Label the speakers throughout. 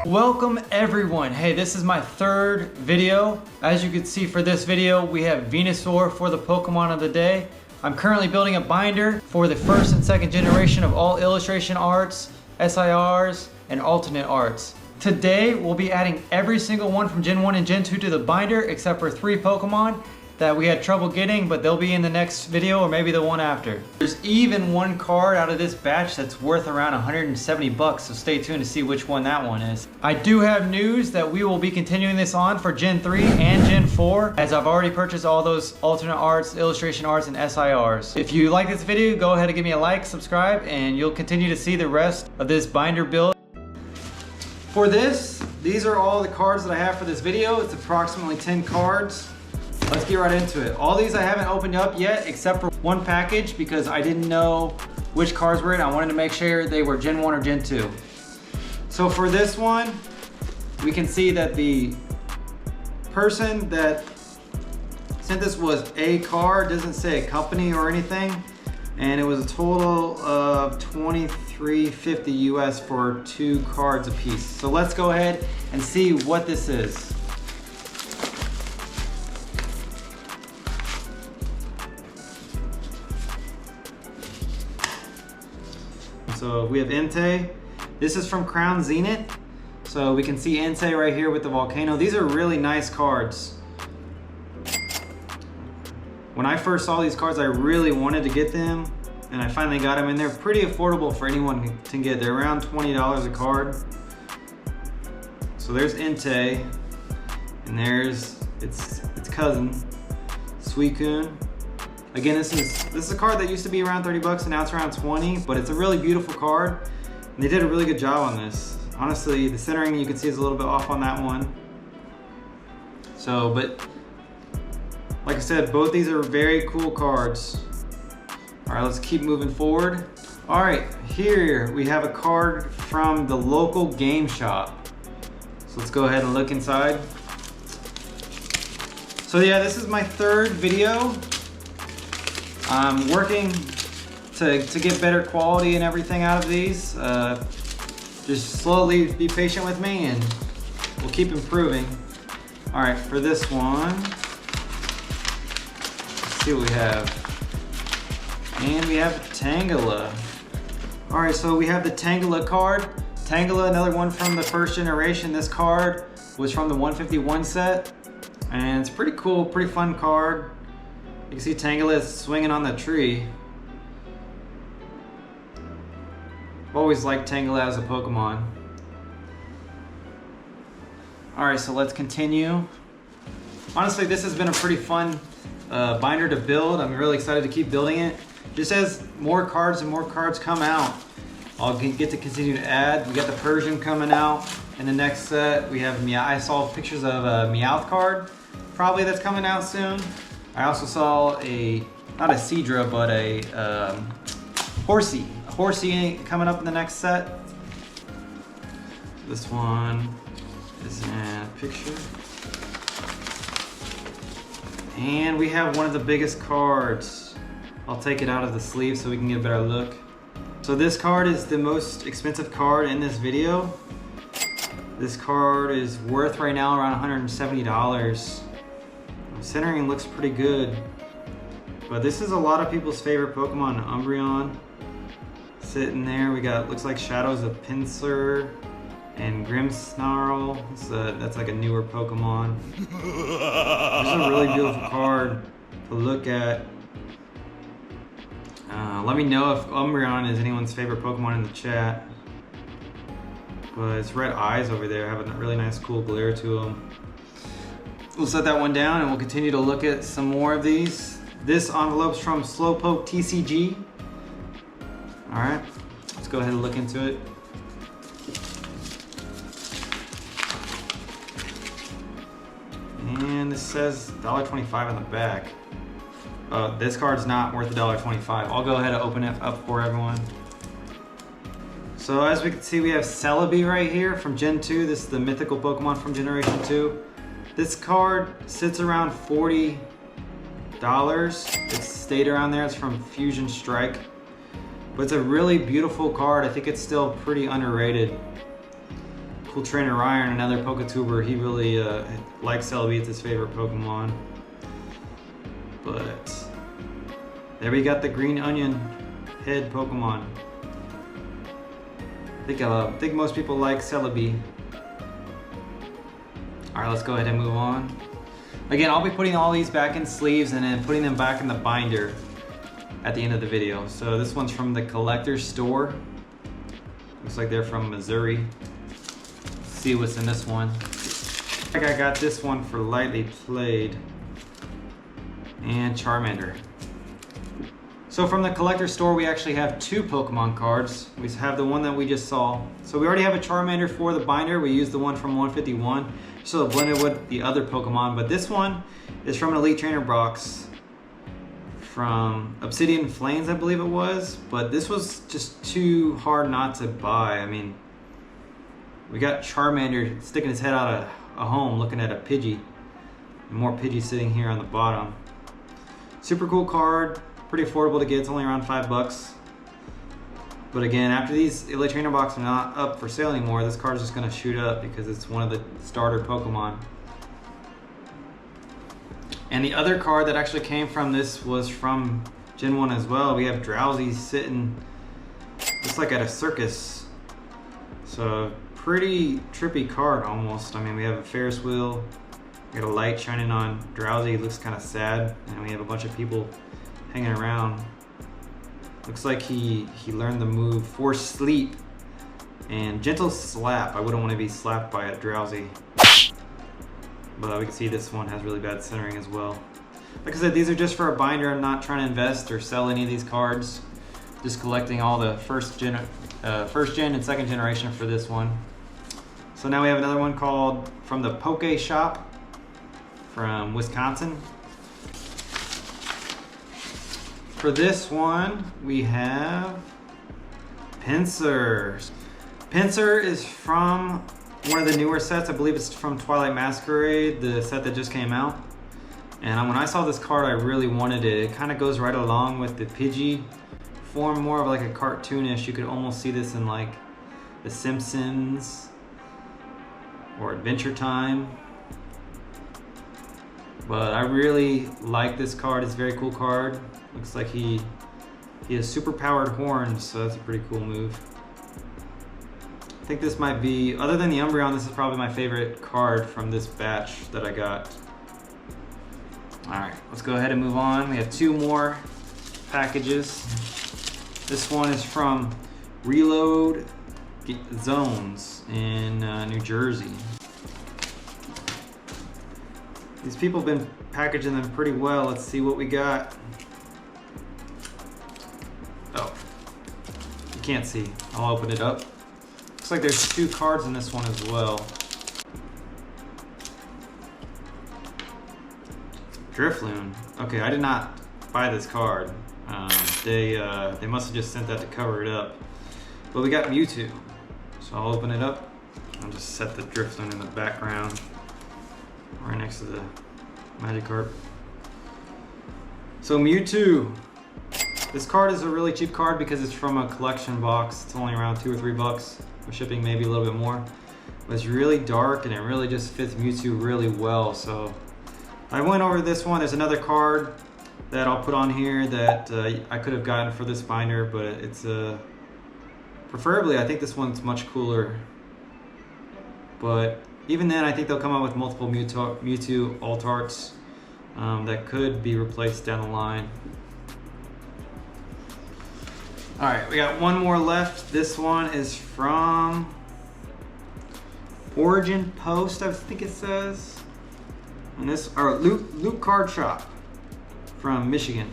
Speaker 1: Welcome everyone. Hey, this is my third video. As you can see for this video, we have Venusaur for the Pokemon of the day. I'm currently building a binder for the first and second generation of all illustration arts, SIRs, and alternate arts. Today, we'll be adding every single one from Gen 1 and Gen 2 to the binder, except for 3 Pokemon that we had trouble getting, but they'll be in the next video or maybe the one after. There's even one card out of this batch that's worth around 170 bucks, so stay tuned to see which one that one is. I do have news that we will be continuing this on for Gen 3 and Gen 4, as I've already purchased all those alternate arts, illustration arts, and SIRs. If you like this video, go ahead and give me a like, subscribe, and you'll continue to see the rest of this binder build. For this, these are all the cards that I have for this video. It's approximately 10 cards. Let's get right into it. All these I haven't opened up yet except for one package because I didn't know which cards were in. I wanted to make sure they were Gen 1 or Gen 2. So for this one, we can see that the person that sent this was a card, doesn't say a company or anything. And it was a total of $23.50 US for 2 cards a piece. So let's go ahead and see what this is. So we have Entei. This is from Crown Zenith. So we can see Entei right here with the volcano. These are really nice cards. When I first saw these cards, I really wanted to get them, and I finally got them, and they're pretty affordable for anyone to get. They're around $20 a card. So there's Entei, and there's its cousin, Suicune. Again, this is a card that used to be around 30 bucks and now it's around 20, but it's a really beautiful card. And they did a really good job on this. Honestly, the centering you can see is a little bit off on that one. So, but like I said, both these are very cool cards. All right, let's keep moving forward. All right, here we have a card from the local game shop. So let's go ahead and look inside. So yeah, this is my third video. I'm working to get better quality and everything out of these. Just slowly be patient with me and we'll keep improving. All right, for this one, let's see what we have. And we have Tangela. All right, so we have the Tangela card. Tangela, another one from the first generation. This card was from the 151 set. And it's pretty cool, pretty fun card. You can see Tangela is swinging on the tree. I've always liked Tangela as a Pokemon. Alright, so let's continue. Honestly, this has been a pretty fun binder to build. I'm really excited to keep building it. Just as more cards and more cards come out, I'll get to continue to add. We got the Persian coming out in the next set. We have Meow. I saw pictures of a Meowth card, probably that's coming out soon. I also saw not a Seadra, but a Horsey. A Horsey coming up in the next set. This one is in a picture. And we have one of the biggest cards. I'll take it out of the sleeve so we can get a better look. So this card is the most expensive card in this video. This card is worth right now around $170. Centering looks pretty good, but this is a lot of people's favorite Pokemon, Umbreon. Sitting there, we got, looks like Shadows of Pinsir and Grimmsnarl. That's like a newer Pokemon. This is a really beautiful card to look at. Let me know if Umbreon is anyone's favorite Pokemon in the chat. But its red eyes over there have a really nice cool glare to them. We'll set that one down and we'll continue to look at some more of these. This envelope's from Slowpoke TCG. All right, let's go ahead and look into it. And this says $1.25 on the back. This card's not worth $1.25. I'll go ahead and open it up for everyone. So as we can see, we have Celebi right here from Gen 2. This is the mythical Pokemon from Generation 2. This card sits around $40. It's stayed around there. It's from Fusion Strike. But it's a really beautiful card. I think it's still pretty underrated. Cool Trainer Ryan, another PokeTuber, he really likes Celebi. It's his favorite Pokemon. But there we got the green onion head Pokemon. I think most people like Celebi. Alright, let's go ahead and move on. Again, I'll be putting all these back in sleeves and then putting them back in the binder at the end of the video. So this one's from the collector's store. Looks like they're from Missouri. Let's see what's in this one. I think I got this one for Lightly Played and Charmander. So from the collector's store, we actually have two Pokemon cards. We have the one that we just saw. So we already have a Charmander for the binder. We used the one from 151, so it blended with the other Pokemon. But this one is from an Elite Trainer box from Obsidian Flames, I believe it was. But this was just too hard not to buy. I mean, we got Charmander sticking his head out of a home looking at a Pidgey. And more Pidgey sitting here on the bottom. Super cool card. Pretty affordable to get, it's only around $5. But again, after these Elite Trainer boxes are not up for sale anymore, this card is just gonna shoot up because it's one of the starter Pokemon. And the other card that actually came from this was from Gen 1 as well. We have Drowsy sitting, looks like at a circus. So pretty trippy card almost. I mean, we have a Ferris wheel, we got a light shining on Drowsy, it looks kind of sad, and we have a bunch of people hanging around. Looks like he learned the move Force Sleep and Gentle Slap. I wouldn't want to be slapped by a Drowsy. But we can see this one has really bad centering as well. Like I said, these are just for a binder. I'm not trying to invest or sell any of these cards. Just collecting all the first gen and second generation for this one. So now we have another one called from the Poke Shop from Wisconsin. For this one, we have Pinsir. Pinsir is from one of the newer sets. I believe it's from Twilight Masquerade, the set that just came out. And when I saw this card, I really wanted it. It kind of goes right along with the Pidgey form, more of like a cartoonish. You could almost see this in like The Simpsons or Adventure Time. But I really like this card. It's a very cool card. Looks like he has super powered horns, so that's a pretty cool move. I think this might be, other than the Umbreon, this is probably my favorite card from this batch that I got. Alright, let's go ahead and move on. We have two more packages. This one is from Reload Zones in New Jersey. These people have been packaging them pretty well. Let's see what we got. Oh, you can't see. I'll open it up. Looks like there's two cards in this one as well. Drifloon. Okay, I did not buy this card. They must have just sent that to cover it up. But we got Mewtwo. So I'll open it up. I'll just set the Drifloon in the background, right next to the Magikarp. So Mewtwo. This card is a really cheap card because it's from a collection box. It's only around $2 or $3. With shipping maybe a little bit more. But it's really dark and it really just fits Mewtwo really well. So I went over this one. There's another card that I'll put on here that I could have gotten for this binder, but it's preferably I think this one's much cooler. But even then, I think they'll come out with multiple Mewtwo alt arts that could be replaced down the line. All right, we got one more left. This one is from Origin Post, I think it says. And this, or Loot Card Shop from Michigan.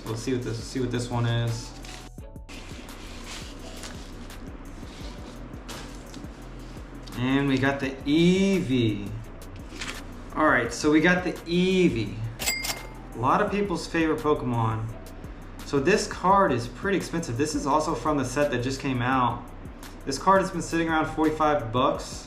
Speaker 1: So let's see what this one is. And we got the Eevee. All right, so we got the Eevee. A lot of people's favorite Pokemon. So this card is pretty expensive. This is also from the set that just came out. This card has been sitting around $45.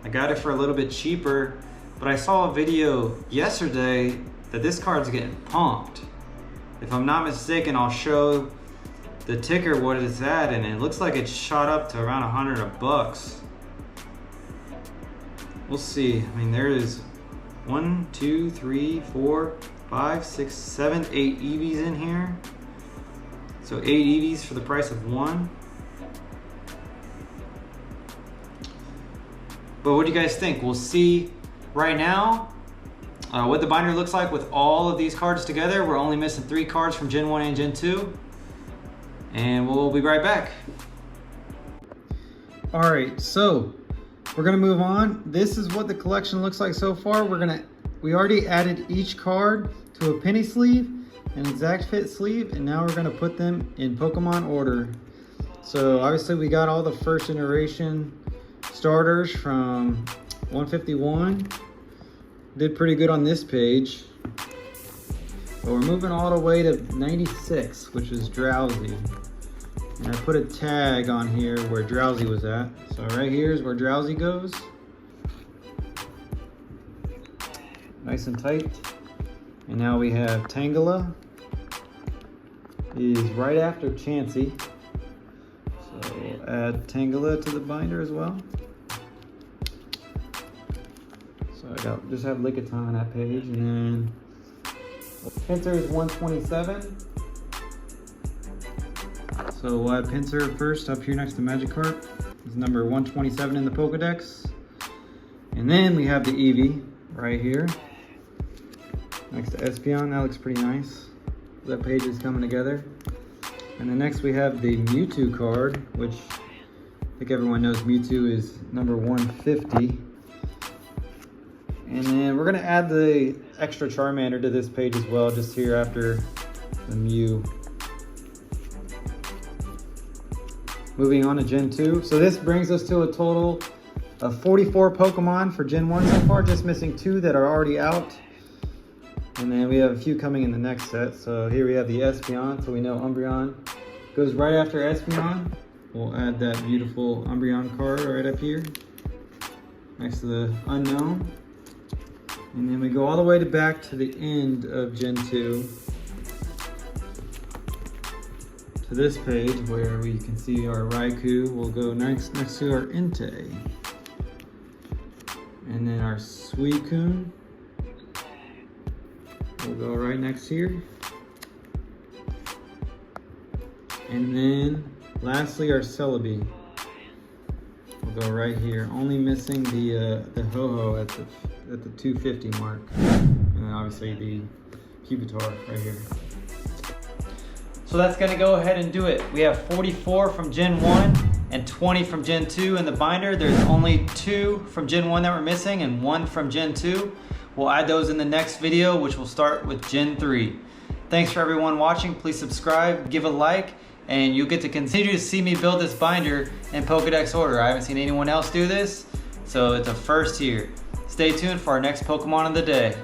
Speaker 1: I got it for a little bit cheaper, but I saw a video yesterday that this card's getting pumped. If I'm not mistaken, I'll show the ticker what it's at, and it looks like it's shot up to around $100 We'll see. I mean, there is 1, 2, 3, 4, 5, 6, 7, 8 EVs in here. So 8 EVs for the price of 1. But what do you guys think? We'll see right now what the binder looks like with all of these cards together. We're only missing 3 cards from Gen 1 and Gen 2. And we'll be right back. All right, so we're gonna move on. This is what the collection looks like so far. We already added each card to a penny sleeve, an exact fit sleeve, and now we're gonna put them in Pokemon order. So obviously we got all the first iteration starters from 151. Did pretty good on this page. But we're moving all the way to 96, which is Drowsy. And I put a tag on here where Drowsy was at. So right here is where Drowsy goes. Nice and tight. And now we have Tangela. Is right after Chansey. So we'll add Tangela to the binder as well. So I just have Lickitung on that page, and then Pinsir is 127. So we'll add Pinsir first up here next to Magikarp. It's number 127 in the Pokédex. And then we have the Eevee right here next to Espeon. That looks pretty nice. That page is coming together. And then next we have the Mewtwo card, which I think everyone knows Mewtwo is number 150. And then we're gonna add the extra Charmander to this page as well, just here after the Mew. Moving on to Gen 2. So this brings us to a total of 44 Pokemon for Gen 1 so far, just missing 2 that are already out. And then we have a few coming in the next set. So here we have the Espeon, so we know Umbreon goes right after Espeon. We'll add that beautiful Umbreon card right up here, next to the Unknown. And then we go all the way back to the end of Gen 2. To this page where we can see our Raikou will go next to our Entei. And then our Suicune will go right next here. And then lastly our Celebi will go right here. Only missing the Ho-Oh at the 250 mark. And then obviously the Pupitar right here. So that's gonna go ahead and do it. We have 44 from Gen 1 and 20 from Gen 2 in the binder. There's only 2 from Gen 1 that we're missing and 1 from Gen 2. We'll add those in the next video, which will start with Gen 3. Thanks for everyone watching. Please subscribe, give a like, and you'll get to continue to see me build this binder in Pokédex order. I haven't seen anyone else do this, so it's a first here. Stay tuned for our next Pokemon of the day.